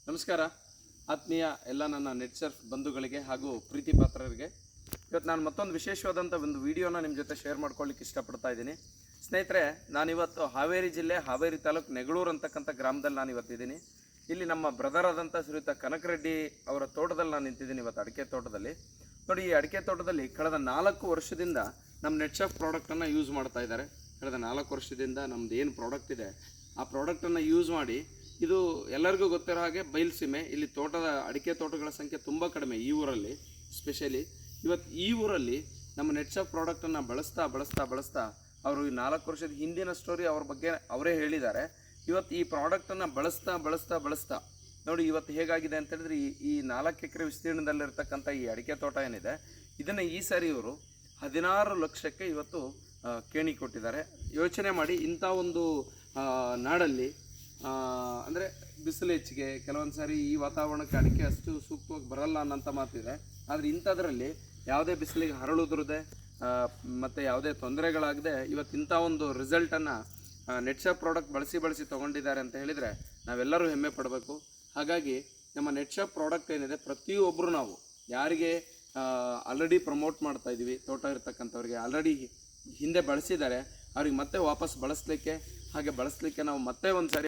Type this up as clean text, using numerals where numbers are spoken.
ನಮಸ್ಕಾರ ಆತ್ಮೀಯ ಎಲ್ಲ ನನ್ನ ನೆಟ್ ಸರ್ಫ್ ಬಂಧುಗಳಿಗೆ ಹಾಗೂ ಪ್ರೀತಿ ಪಾತ್ರರಿಗೆ. ಇವತ್ತು ನಾನು ಮತ್ತೊಂದು ವಿಶೇಷವಾದಂಥ ಒಂದು ವಿಡಿಯೋನ ನಿಮ್ಮ ಜೊತೆ ಶೇರ್ ಮಾಡ್ಕೊಳ್ಳಿಕ್ಕೆ ಇಷ್ಟಪಡ್ತಾ ಇದ್ದೀನಿ. ಸ್ನೇಹಿತರೆ, ನಾನಿವತ್ತು ಹಾವೇರಿ ಜಿಲ್ಲೆ ಹಾವೇರಿ ತಾಲೂಕು ನೆಗಳೂರು ಅಂತಕ್ಕಂಥ ಗ್ರಾಮದಲ್ಲಿ ನಾನು ಇವತ್ತಿದ್ದೀನಿ. ಇಲ್ಲಿ ನಮ್ಮ ಬ್ರದರ್ ಆದಂಥ ಶ್ರೀಯುತ ಕನಕರೆಡ್ಡಿ ಅವರ ತೋಟದಲ್ಲಿ ನಾನು ನಿಂತಿದ್ದೀನಿ ಇವತ್ತು, ಅಡಿಕೆ ತೋಟದಲ್ಲಿ. ನೋಡಿ, ಈ ಅಡಿಕೆ ತೋಟದಲ್ಲಿ ಕಳೆದ 4 ವರ್ಷದಿಂದ ನಮ್ಮ ನೆಟ್ ಸರ್ಫ್ ಪ್ರಾಡಕ್ಟನ್ನು ಯೂಸ್ ಮಾಡ್ತಾ ಇದ್ದಾರೆ. ಕಳೆದ 4 ವರ್ಷದಿಂದ ನಮ್ಮದು ಏನು ಪ್ರಾಡಕ್ಟ್ ಇದೆ ಆ ಪ್ರಾಡಕ್ಟನ್ನು ಯೂಸ್ ಮಾಡಿ, ಇದು ಎಲ್ಲರಿಗೂ ಗೊತ್ತಿರೋ ಹಾಗೆ ಬಯಲುಸೀಮೆ, ಇಲ್ಲಿ ಅಡಿಕೆ ತೋಟಗಳ ಸಂಖ್ಯೆ ತುಂಬ ಕಡಿಮೆ ಈ ಊರಲ್ಲಿ. ಸ್ಪೆಷಲಿ ಇವತ್ತು ಈ ಊರಲ್ಲಿ ನಮ್ಮ ನೆಟ್ ಸರ್ಫ್ ಪ್ರಾಡಕ್ಟನ್ನು ಬಳಸ್ತಾ ಅವರು ಈ 4 ವರ್ಷದ ಹಿಂದಿನ ಸ್ಟೋರಿ ಅವ್ರ ಬಗ್ಗೆ ಅವರೇ ಹೇಳಿದ್ದಾರೆ. ಇವತ್ತು ಈ ಪ್ರಾಡಕ್ಟನ್ನು ಬಳಸ್ತಾ ನೋಡಿ ಇವತ್ತು ಹೇಗಾಗಿದೆ ಅಂತ ಹೇಳಿದ್ರೆ, ಈ 4 ಎಕರೆ ವಿಸ್ತೀರ್ಣದಲ್ಲಿರ್ತಕ್ಕಂಥ ಈ ಅಡಿಕೆ ತೋಟ ಏನಿದೆ, ಇದನ್ನು ಈ ಸಾರಿ ಇವರು 16 ಲಕ್ಷಕ್ಕೆ ಇವತ್ತು ಕೇಣಿ ಕೊಟ್ಟಿದ್ದಾರೆ. ಯೋಚನೆ ಮಾಡಿ, ಇಂಥ ಒಂದು ನಾಡಲ್ಲಿ ಅಂದರೆ ಬಿಸಿಲು ಹೆಚ್ಚಿಗೆ, ಕೆಲವೊಂದು ಸಾರಿ ಈ ವಾತಾವರಣಕ್ಕೆ ಅಡಿಕೆ ಅಷ್ಟು ಸೂಕ್ತವಾಗಿ ಬರಲ್ಲ ಅನ್ನೋಂಥ ಮಾತಿದೆ. ಆದರೆ ಇಂಥದ್ರಲ್ಲಿ ಯಾವುದೇ ಬಿಸಿಲಿಗೆ ಹರಳುದ್ರದೆ ಮತ್ತು ಯಾವುದೇ ತೊಂದರೆಗಳಾಗದೆ ಇವತ್ತು ಇಂಥ ಒಂದು ರಿಸಲ್ಟನ್ನು ನೆಟ್ ಸರ್ಫ್ ಪ್ರಾಡಕ್ಟ್ ಬಳಸಿ ತೊಗೊಂಡಿದ್ದಾರೆ ಅಂತ ಹೇಳಿದರೆ ನಾವೆಲ್ಲರೂ ಹೆಮ್ಮೆ ಪಡಬೇಕು. ಹಾಗಾಗಿ ನಮ್ಮ ನೆಟ್ ಸರ್ಫ್ ಪ್ರಾಡಕ್ಟ್ ಏನಿದೆ, ಪ್ರತಿಯೊಬ್ಬರು ನಾವು ಯಾರಿಗೆ ಆಲ್ರೆಡಿ ಪ್ರಮೋಟ್ ಮಾಡ್ತಾ ಇದ್ದೀವಿ, ತೋಟ ಇರ್ತಕ್ಕಂಥವ್ರಿಗೆ ಆಲ್ರೆಡಿ ಹಿಂದೆ ಬಳಸಿದ್ದಾರೆ, ಅವ್ರಿಗೆ ಮತ್ತೆ ವಾಪಸ್ ಬಳಸಲಿಕ್ಕೆ ನಾವು ಮತ್ತೆ ಒಂದು ಸಾರಿ